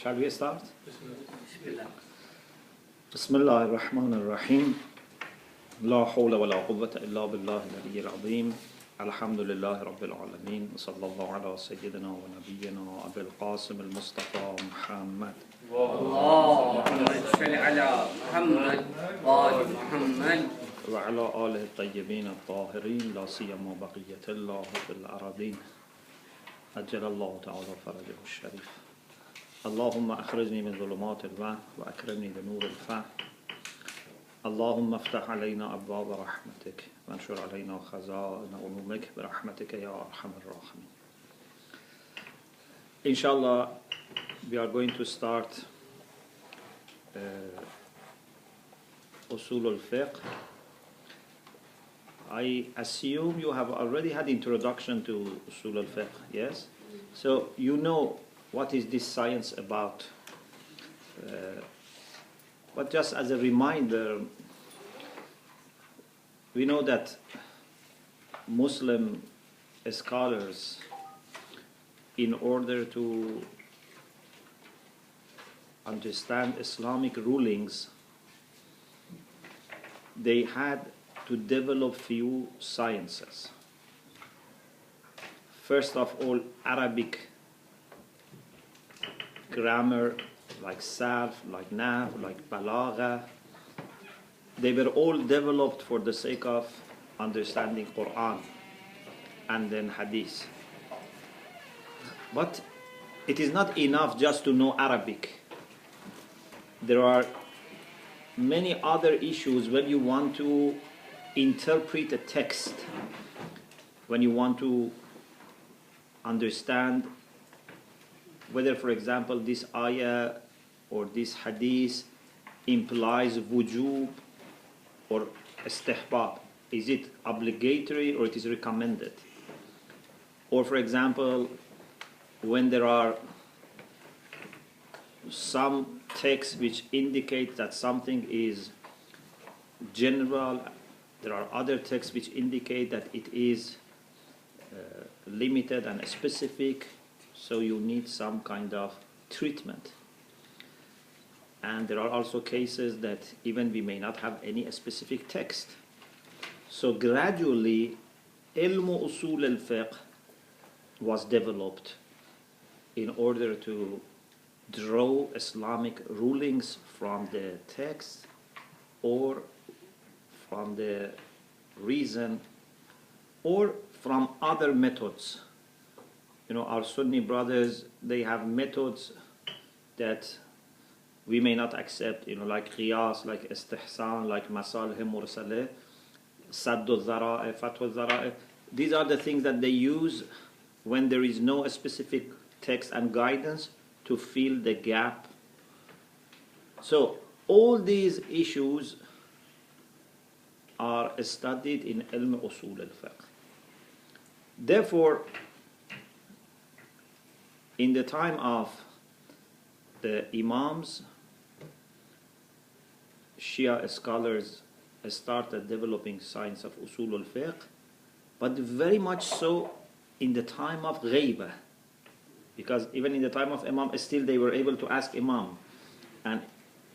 Shall we start? Bismillah ar-Rahman ar-Rahim. La hawla wa la quwwata illa billahi al-aliyyil azim. Alhamdulillahi rabbil alameen. Sallallahu ala sayyidina wa nabiyyina wa abil qasim al-Mustafa Muhammad. Allahumma salli ala Muhammad wa ali Muhammad. Wa ala alihi at-tayyibin at-tahirin. La siyama baqiyatillah fil aradin. Ajjalallahu ta'ala farajahu al-sharif. اللهم أخرجني من ظلمات الوهم وأكرمني بنور الفهم اللهم افتح علينا أبواب رحمتك وانشر علينا خزائن علومك برحمتك يا أرحم الراحمين. Inshallah, we are going to start Usul al-Fiqh. I assume you have already had introduction to Usul al-Fiqh, yes? So you know what is this science about? But just as a reminder, we know that Muslim scholars, in order to understand Islamic rulings, they had to develop few sciences. First of all, Arabic grammar, like sarf, like nahw, like balagha, they were all developed for the sake of understanding Quran and then hadith. But it is not enough just to know Arabic. There are many other issues when you want to interpret a text, when you want to understand whether, for example, this ayah or this hadith implies wujub or istihbab. Is it obligatory or it is recommended? Or, for example, when there are some texts which indicate that something is general, there are other texts which indicate that it is limited and specific. So you need some kind of treatment. And there are also cases that even we may not have any specific text. So gradually, ilmu usul al-fiqh was developed in order to draw Islamic rulings from the text or from the reason or from other methods. You know, our Sunni brothers, they have methods that we may not accept, you know, like qiyas, like istihsan, like masalih mursaleh, saddu dhara'i, fatwa dhara'i. These are the things that they use when there is no specific text and guidance to fill the gap. So all these issues are studied in ilm usul al-fiqh. Therefore, in the time of the Imams, Shia scholars started developing science of usul al-fiqh, but very much so in the time of ghaibah, because even in the time of Imam, still they were able to ask Imam, and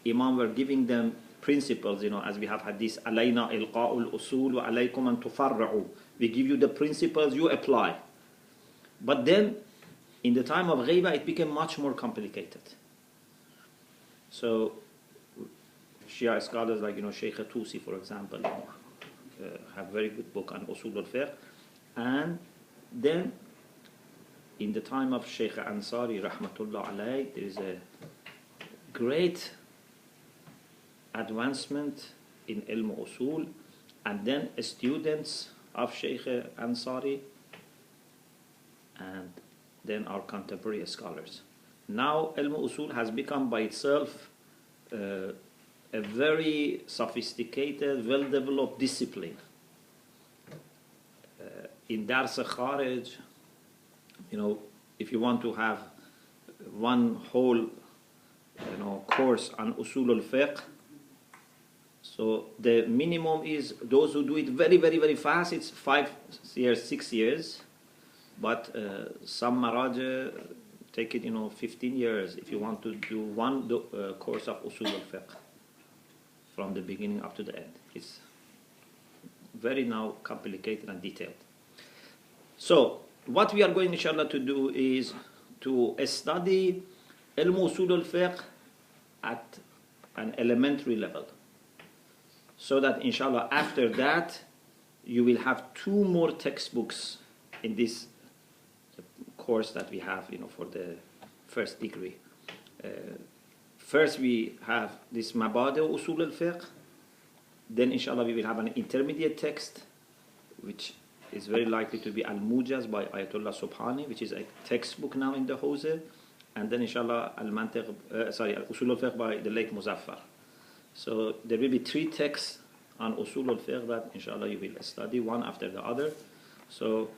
Imam were giving them principles, you know, as we have hadith, alayna ilqa'ul usul wa alaykum an tufarra'u. We give you the principles, you apply. But then, in the time of ghaibah, it became much more complicated. So, Shia scholars like, you know, Sheikh, for example, have very good book on Usul al-Fiqh. And then, in the time of Sheikh Ansari, rahmatullah alayh, there is a great advancement in ilm usul, and then students of Sheikh Ansari, and then our contemporary scholars. Now, ilm usul has become by itself a very sophisticated, well-developed discipline. In Dars Kharij, you know, if you want to have one whole, you know, course on usul al-fiqh, so the minimum is those who do it very, very, very fast, it's 5 years, 6 years. But some maraja, take it, 15 years if you want to do one course of Usul al-Fiqh from the beginning up to the end. It's very now complicated and detailed. So what we are going, inshallah, to do is to study Usul al-Fiqh at an elementary level, so that, inshallah, after that you will have 2 more textbooks in this course that we have, for the first degree. First we have this Mabadi Usul al-Fiqh. Then, inshallah, we will have an intermediate text, which is very likely to be Al-Mujaz by Ayatollah Subhani, which is a textbook now in the Hose. And then, inshallah, Usul al-Fiqh by the late Muzaffar. So there will be 3 texts on Usul al-Fiqh that, inshallah, you will study one after the other. So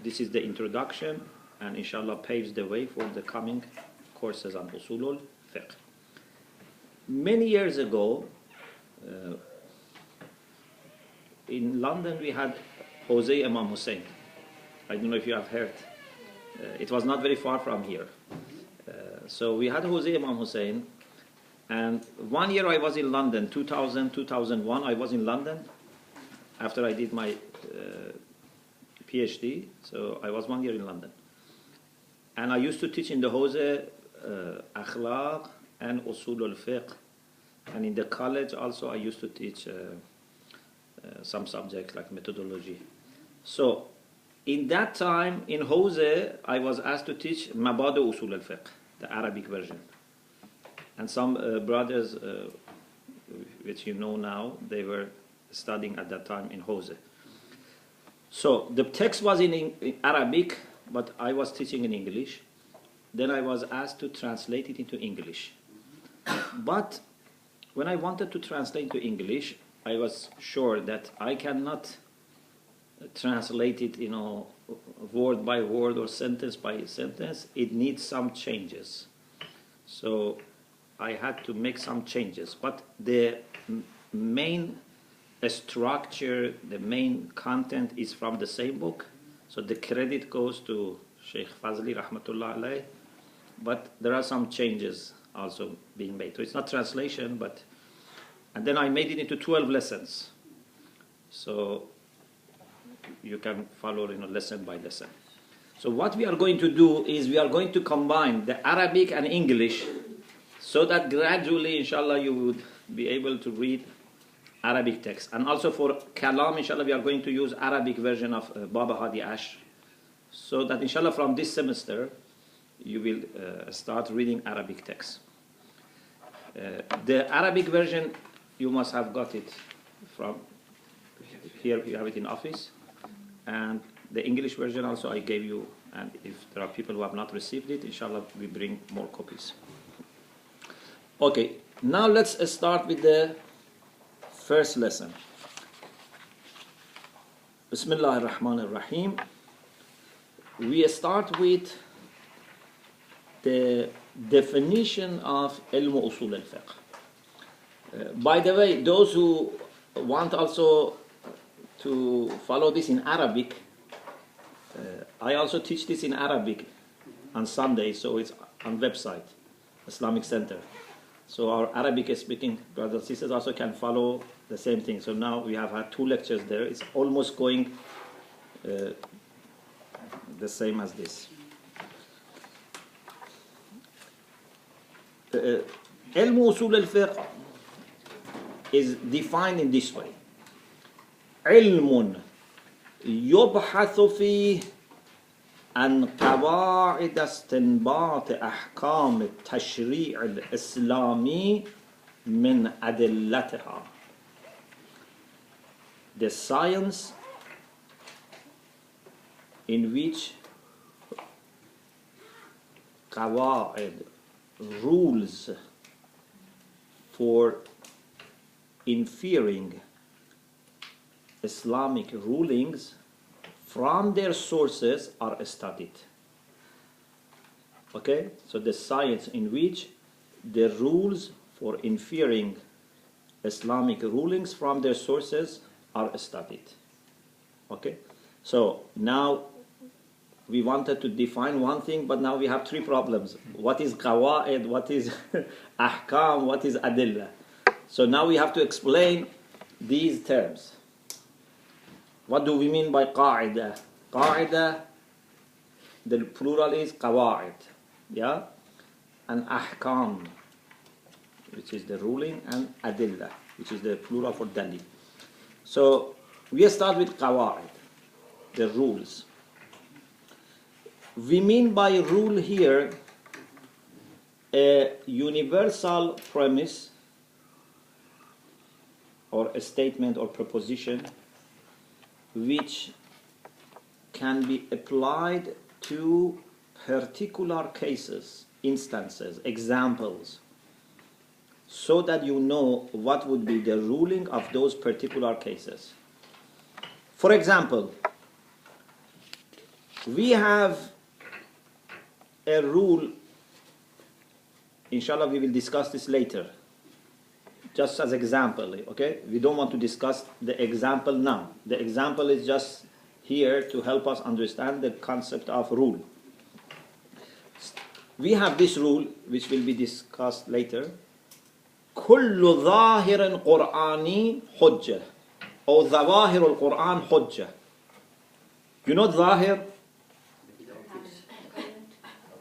this is the introduction, and inshallah paves the way for the coming courses on Usul al-Fiqh. Many years ago, in London we had Jose Imam Hussein. I don't know if you have heard. It was not very far from here. So we had Jose Imam Hussein, and one year I was in London, 2000, 2001, I was in London after I did my PhD, so I was 1 year in London. And I used to teach in the Hose Akhlaq and Usul al-Fiqh, and in the college also I used to teach some subjects like methodology. So in that time in Hose I was asked to teach Mabadi Usul al-Fiqh, the Arabic version. And some brothers, which you know now, they were studying at that time in Hose. So the text was in Arabic, but I was teaching in English. Then I was asked to translate it into English. But when I wanted to translate into English, I was sure that I cannot translate it, word by word or sentence by sentence. It needs some changes. So I had to make some changes. But the main structure, the main content is from the same book. So the credit goes to Sheikh Fazli, rahmatullah alayh. But there are some changes also being made. So it's not translation, but... And then I made it into 12 lessons. So you can follow, lesson by lesson. So what we are going to do is we are going to combine the Arabic and English, so that gradually, inshallah, you would be able to read Arabic text. And also for Kalam, inshallah, we are going to use Arabic version of Baba Hadi Ash, so that, inshallah, from this semester, you will start reading Arabic text. The Arabic version, you must have got it from here. You have it in office, and the English version also I gave you. And if there are people who have not received it, inshallah, we bring more copies. Okay, now let's start with the first lesson. Bismillah ar-Rahman ar-Rahim. We start with the definition of Ilm Usul al-Fiqh. By the way, those who want also to follow this in Arabic, I also teach this in Arabic on Sunday, so it's on website, Islamic Center. So our Arabic speaking brothers and sisters also can follow the same thing. So now we have had 2 lectures there. It's almost going the same as this. Ilm Usul al-Fiqh is defined in this way. علم يبحث فيه عن قواعد استنباط أحكام التشريع الإسلامي من أدلتها. The science in which قواعد, rules for inferring Islamic rulings from their sources are studied. Okay? So the science in which the rules for inferring Islamic rulings from their sources are studied. Okay? So now we wanted to define one thing, but now we have three problems. What is qawaid, what is ahkam, what is adillah? So now we have to explain these terms. What do we mean by qaida? Qaida, the plural is qawaid, yeah? And ahkam, which is the ruling, and adillah, which is the plural for dalil. So we start with qawaid, the rules. We mean by rule here a universal premise or a statement or proposition which can be applied to particular cases, instances, examples, so that you know what would be the ruling of those particular cases. For example, we have a rule, inshallah we will discuss this later, just as example, okay? We don't want to discuss the example now. The example is just here to help us understand the concept of rule. We have this rule, which will be discussed later. كل ظاهر قرآني حجة أو ظواهر القرآن حجة. You know ظاهر?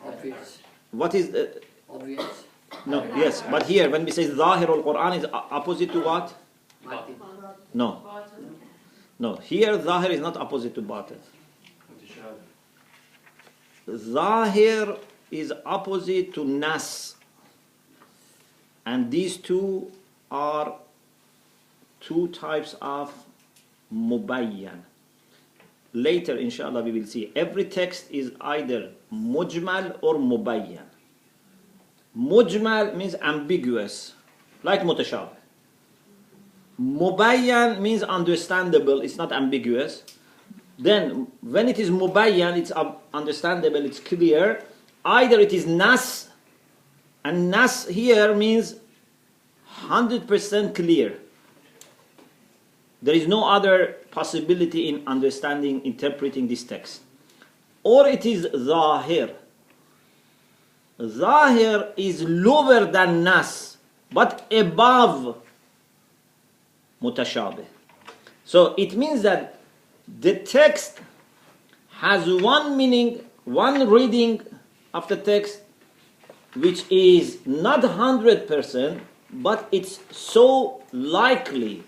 Obvious. What is the... Obvious. No, yes, but here when we say ظاهر القرآن is opposite to what? No. No, here ظاهر is not opposite to batin. ظاهر is opposite to nas. And these two are two types of mubayyan. Later, inshallah, we will see. Every text is either mujmal or mubayyan. Mujmal means ambiguous, like mutashabih. Mubayyan means understandable, it's not ambiguous. Then, when it is mubayyan, it's understandable, it's clear. Either it is nas, and nas here means 100% clear. There is no other possibility in understanding, interpreting this text. Or it is zahir. Zahir is lower than nas, but above mutashabih. So it means that the text has one meaning, one reading of the text, which is not 100%, but it's so likely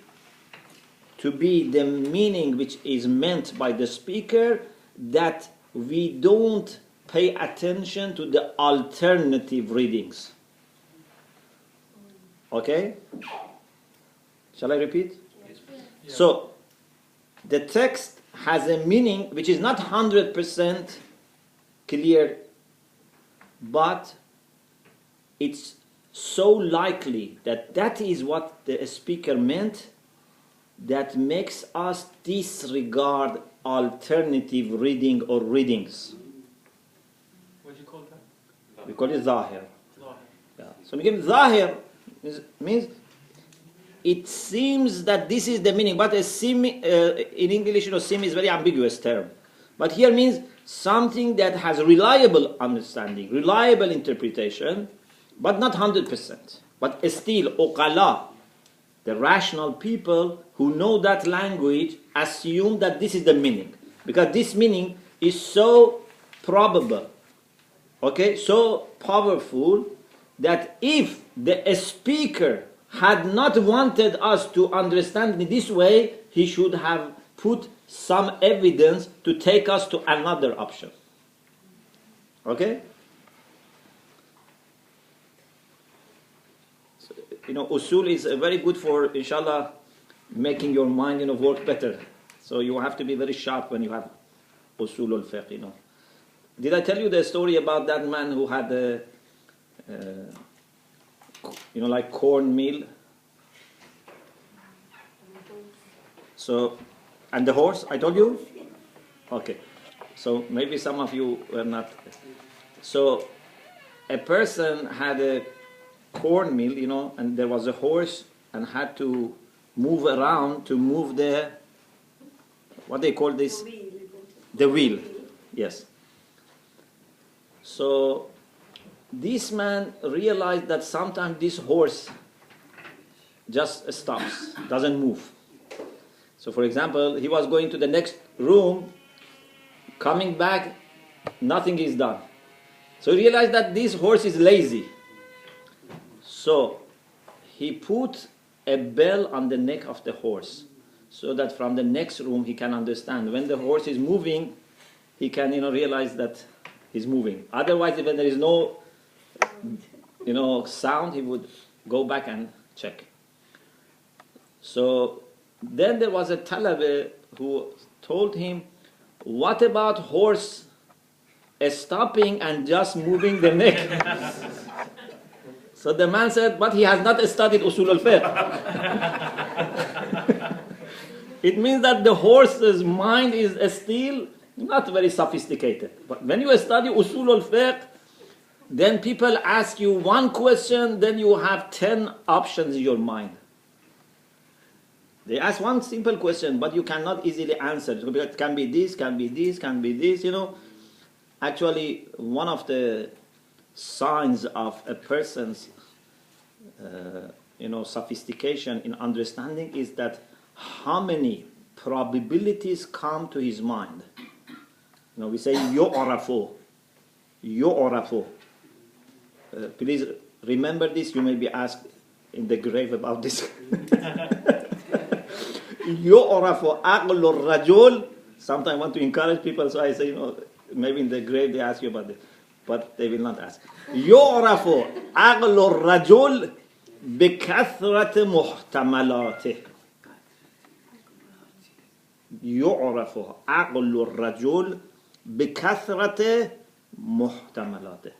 to be the meaning which is meant by the speaker that we don't pay attention to the alternative readings. Okay? Shall I repeat? Yes. So, the text has a meaning which is not 100% clear, but it's so likely that that is what the speaker meant that makes us disregard alternative reading or readings. What do you call that? We call it zahir. Zahir. Yeah. So again, zahir means it seems that this is the meaning, but a sim, in English, sim is a very ambiguous term. But here means something that has reliable understanding, reliable interpretation, but not 100%. But still, uqala, the rational people who know that language, assume that this is the meaning. Because this meaning is so probable, okay, so powerful, that if the speaker had not wanted us to understand in this way, he should have put some evidence to take us to another option. Okay? So, usul is very good for, inshallah, making your mind, work better. So you have to be very sharp when you have usul al-fiqh, Did I tell you the story about that man who had a, like corn meal? So, and the horse, I told you? Okay. So maybe some of you were not. So a person had a cornmeal, and there was a horse and had to move around to move the, what they call this? The wheel. Yes. So this man realized that sometimes this horse just stops, doesn't move. So for example, he was going to the next room, coming back, nothing is done. So he realized that this horse is lazy. So he put a bell on the neck of the horse so that from the next room he can understand. When the horse is moving, he can realize that he's moving. Otherwise, when there is no sound, he would go back and check. So then there was a talabe who told him, what about horse stopping and just moving the neck? So the man said, but he has not studied Usul al-Fiqh. It means that the horse's mind is still not very sophisticated. But when you study Usul al-Fiqh, then people ask you one question, then you have 10 options in your mind. They ask one simple question, but you cannot easily answer. It can be this, can be this, can be this, Actually, one of the signs of a person's, sophistication in understanding is that how many probabilities come to his mind. We say, yu'rafu. Please remember this. You may be asked in the grave about this. Yu'rafu aqlu rajul. Sometimes I want to encourage people, so I say, maybe in the grave they ask you about this, but they will not ask. Yu'rafu aqlu rajul بكثرة محتملاته. يعرف عقل الرجل بكثرة محتملاته.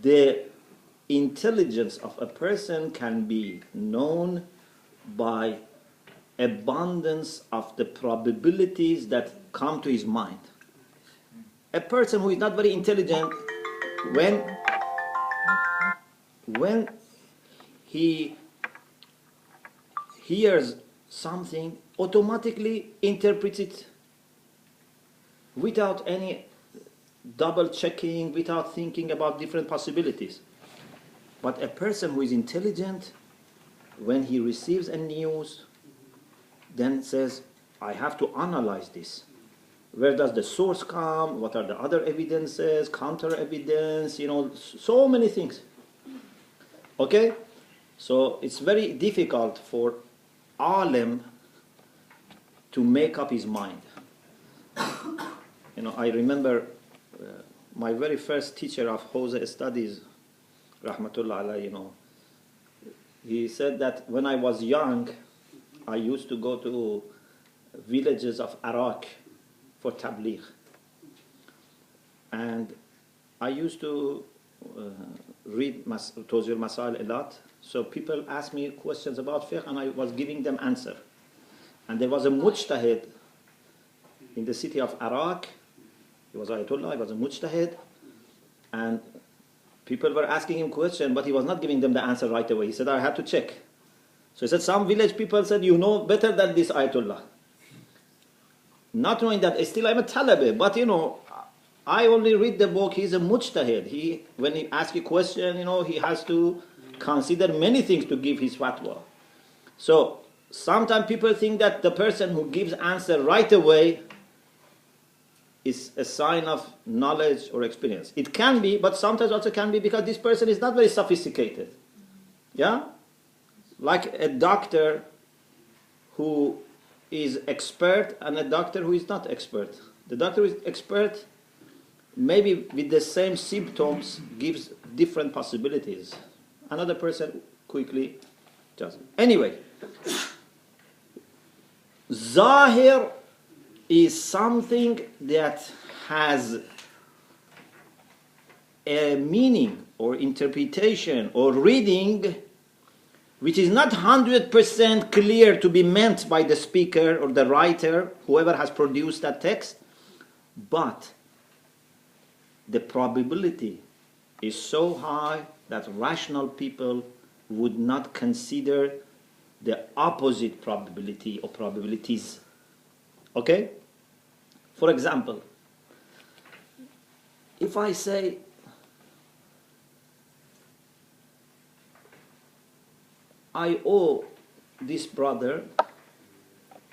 The intelligence of a person can be known by abundance of the probabilities that come to his mind. A person who is not very intelligent, when he hears something, automatically interprets it without any double checking, without thinking about different possibilities. But a person who is intelligent, when he receives a news, then says, I have to analyze this. Where does the source come? What are the other evidences, counter evidence, so many things. Okay? So it's very difficult for alim to make up his mind. I remember my very first teacher of Hawza studies, rahmatullah alayhi, he said that when I was young, I used to go to villages of Iraq for tabligh. And I used to read Tawzir Masail a lot. So people asked me questions about fiqh and I was giving them answer. And there was a mujtahid in the city of Iraq. He was Ayatollah, he was a mujtahid. And people were asking him questions, but he was not giving them the answer right away. He said, I had to check. So he said, some village people said, you know better than this Ayatollah. Not knowing that, still I'm a Talabi, but I only read the book, he's a mujtahid. When he asks a question, he has to consider many things to give his fatwa. So sometimes people think that the person who gives answer right away is a sign of knowledge or experience. It can be, but sometimes also can be because this person is not very sophisticated. Yeah? Like a doctor who is expert and a doctor who is not expert. The doctor who is expert, maybe with the same symptoms, gives different possibilities. Another person quickly doesn't. Anyway, Zahir is something that has a meaning or interpretation or reading which is not 100% clear to be meant by the speaker or the writer, whoever has produced that text, but the probability is so high that rational people would not consider the opposite probability or probabilities. Okay? For example, if I say, I owe this brother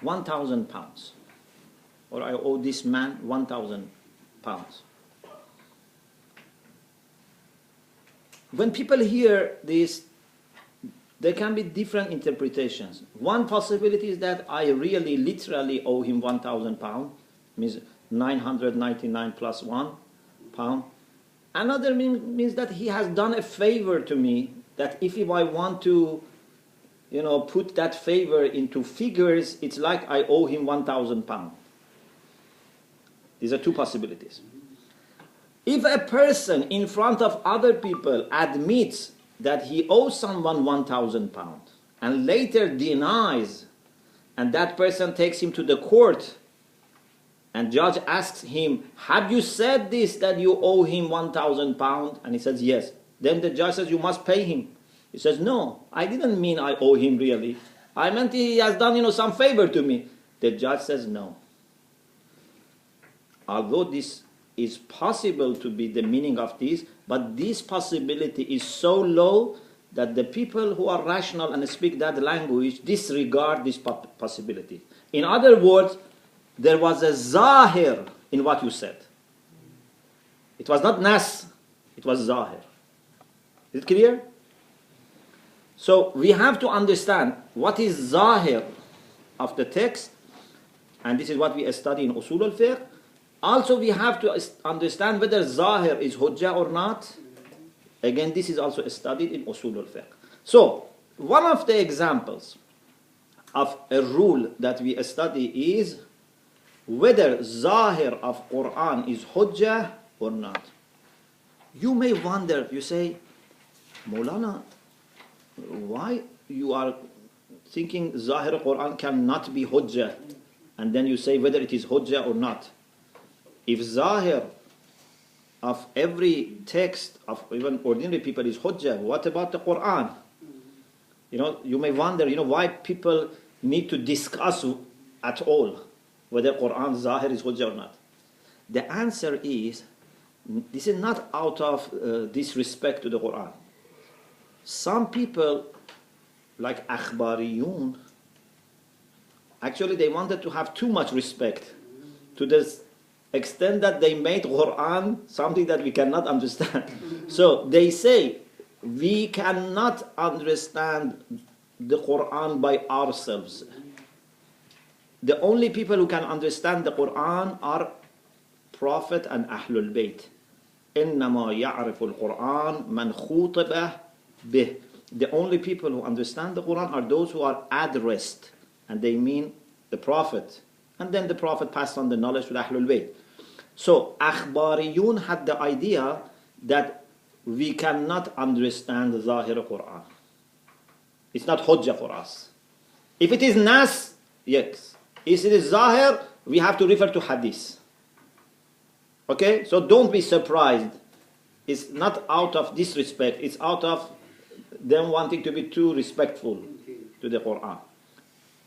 1,000 pounds, or I owe this man 1,000 pounds. When people hear this, there can be different interpretations. One possibility is that I really literally owe him 1,000 pounds, means 999 plus 1 pound. Another means that he has done a favor to me, that if I want to, put that favor into figures, it's like I owe him 1,000 pounds. These are two possibilities. If a person in front of other people admits that he owes someone 1,000 pounds and later denies, and that person takes him to the court, and judge asks him, have you said this, that you owe him 1,000 pounds? And he says, yes. Then the judge says, you must pay him. He says, no, I didn't mean I owe him really. I meant he has done, some favor to me. The judge says, no. Although this is possible to be the meaning of this, but this possibility is so low that the people who are rational and speak that language disregard this possibility. In other words, there was a zahir in what you said. It was not nas, it was zahir. Is it clear? So we have to understand what is zahir of the text, and this is what we study in Usul al-Fiqh. Also we have to understand whether zahir is hujjah or not. Again, this is also studied in Usul al-Fiqh. So, one of the examples of a rule that we study is whether zahir of Quran is hujjah or not. You may wonder, you say, Maulana, why you are thinking zahir Quran cannot be hujjah, and then you say whether it is hujjah or not. If zahir of every text of even ordinary people is hujjah, what about the Quran? You may wonder, why people need to discuss at all whether Quran zahir is hujjah or not. The answer is, this is not out of disrespect to the Quran. Some people, like akhbariyun, actually they wanted to have too much respect to this extent that they made Quran something that we cannot understand. So they say, we cannot understand the Quran by ourselves. The only people who can understand the Quran are Prophet and Ahlul Bayt. إِنَّمَا يَعْرِفُ الْقُرْآنَ مَنْ خُوطِبَ بِهِ. The only people who understand the Quran are those who are addressed, and they mean the Prophet. And then the Prophet passed on the knowledge to the Ahlul Bayt. So, Akhbariyun had the idea that we cannot understand the Zahir Quran. It's not hujjah for us. If it is nas, yes. If it is Zahir, we have to refer to hadith. Okay? So don't be surprised. It's not out of disrespect. It's out of them wanting to be too respectful to the Quran.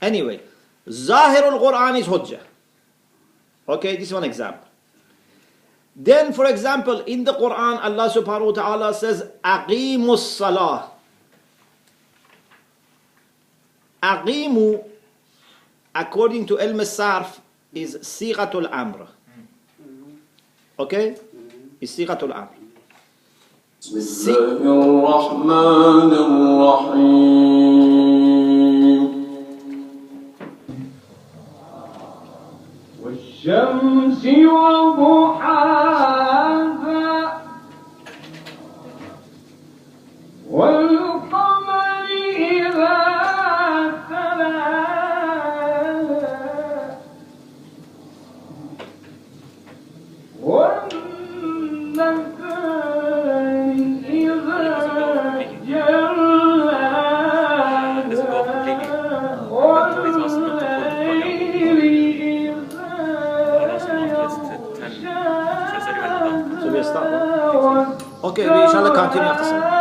Anyway, Zahirul Quran is hujjah. Okay, this is one example. Then, for example, in the Quran, Allah subhanahu wa ta'ala says, Aqimus Salah. Aqimu, according to Ilm Sarf, is Sighatul Amr. Okay? Is Sighatul Amr. بسم الله الرحمن الرحيم والشمس وضحاها والقمر إذا تلاها Okay, we shall continue after some.